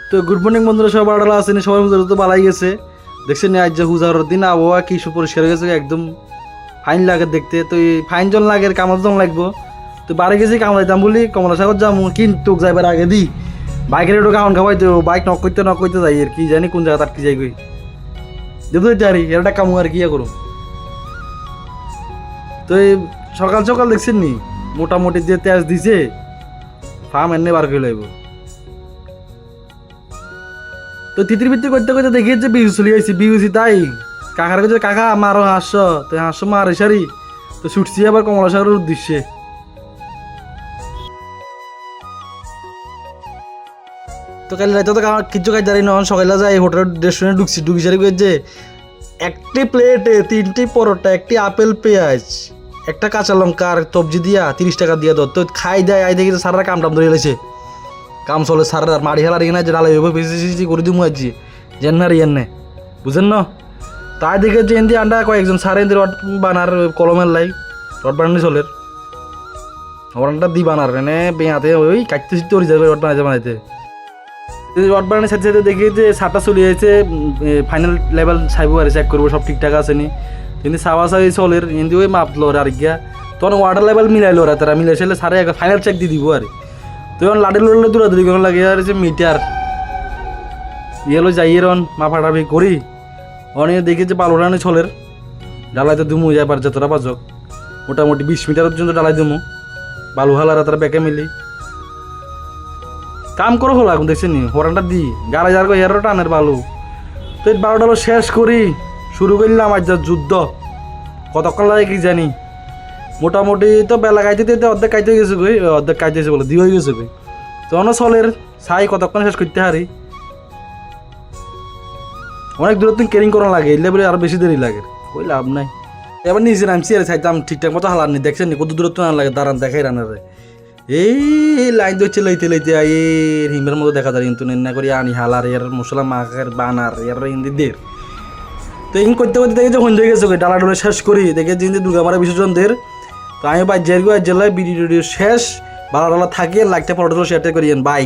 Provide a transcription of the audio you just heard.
তো good morning বন্ধুরা, সব আড়ালা আছেন, সবার মধ্যে তো ভালাই গেছে। দেখছেন আজ যে হুজারের দিন আবহাওয়া কি সুপরিষ্কার হয়ে গেছে, একদম ফাইন লাগে দেখতে। তো এই ফাইন জন লাগে, কামাল জন লাগবো। তো বাড়ি গেছি কামাইতাম বলি কমলা সাগর যাবো, কিন্তু যাইবার আগে দি বাইকের একটু কামন খাওয়াই, তো বাইক নক করতে যাই আর কি জানি কোন জায়গা তার কি যাই গই দেবো আরি এটা কামু আর কি করুম। তো এই সকাল সকাল দেখছেন নি মোটামুটি যে তেজ দিছে ফার্ম এনে বার করে লাইব। তো তিতির বিত্তি করতে করতে দেখি যে বিহু চলে আইসি, বিহুছি তাই কাকার কাছে কাকা মারো হাসছো, তো হাসছো মারে সারি। তো ছুটছি আবার কমলা সাগরের উদ্দেশ্যে। তো কাল রাতে তো কিছু কাজ জানি না, সকালে যাই হোটেল রেস্টুরেন্টে ঢুকি সারি যে একটি প্লেটে 3টি পরোটা, একটি আপেল পেঁয়াজ, একটা কাঁচা লঙ্কা আর সবজি দিয়া 30 টাকা দিয়া দর। তো খাই দেয় আই দেখি সারা কাম টাম ধরে এলেছে, কাম চলে সারা মাড়ি হেলার ইয়ে না যে ডালাই বেশি করে দিমু আছি জেন না রিয়েন নে বুঝেন না। তাই দেখে যে এনদি আন্ডা কয়েকজন সারে এনদি রড বানার কলমের লাই রড বানানি চলের হরনটা দি বানার এনে বেঁয়াতে ওই কাটতে শিখতে ওর যাবে রড বানাইতে। রড বানানোর সাথে সাথে দেখি যে সারটা চলে যাচ্ছে, ফাইনাল লেভেল সাইবো আর চেক করবো সব ঠিকঠাক আছে নি। কিন্তু সাওয়া সাই চলের এনদি ওই মাপলো আর গিয়া তখন ওয়াটার লেভেল মিলাইলো ওরা, তারা মিলাই সাইলে সারে ফাইনাল চেক দিয়ে দিব আর। তো এখন লাডি লড়লে দূরাদূরি করার লাগে আর যে মিটার ইয়েলো যাই এরন মাফাটাফি করি অনেক দেখি যে পালোরানি ছলের ডালাইতে দুমু যাবার যতটা বাজক মোটামুটি 20 মিটার পর্যন্ত ডালাই দুমু বালু হালারা তারা ব্যাকে মিলি কাম করো হলো এখন দেখছেন নি হরানটা দি গাড়ি যার এরো টানের বালু। তো এই 12 ডালো শেষ করি শুরু করলাম আজ যুদ্ধ। কতক্ষণ লাগে কি জানি, মোটামুটি তো বেলা গাইতে অর্ধেক কাইতে গেছে গই, অর্ধেক কাইতে গেছে বলে দিয়ে হয়ে গেছে গই। তখন চলের ছাই কতক্ষণ শেষ করতে হারি, অনেক দূর তুমি কেরিং করা লাগে এলে বলে আরো বেশি দেরি লাগে, কই লাভ নাই। এবার নিজে নামছি আর চাইতাম ঠিকঠাক মতো হালার নি, দেখছেন কত দূরত্ব না লাগে দাঁড়ান দেখাই রানারে এই লাইন ধরছে লইতে লইতে এর হিমের মতো দেখা যায় কিন্তু না করি আনি হালার এর মশলা মাখার বানার এর হিন্দি দের। তো এই করতে করতে দেখে যে হয়ে গেছে ডালা ডোলা শেষ করি দেখে যে দুর্গামারা বিসর্জন দের। তো আমি বাই জেলায় ভিডিও শেষ ভালো ডালা থাকে লাইকটা ফটো শেয়ারটা করিয়েন বাই।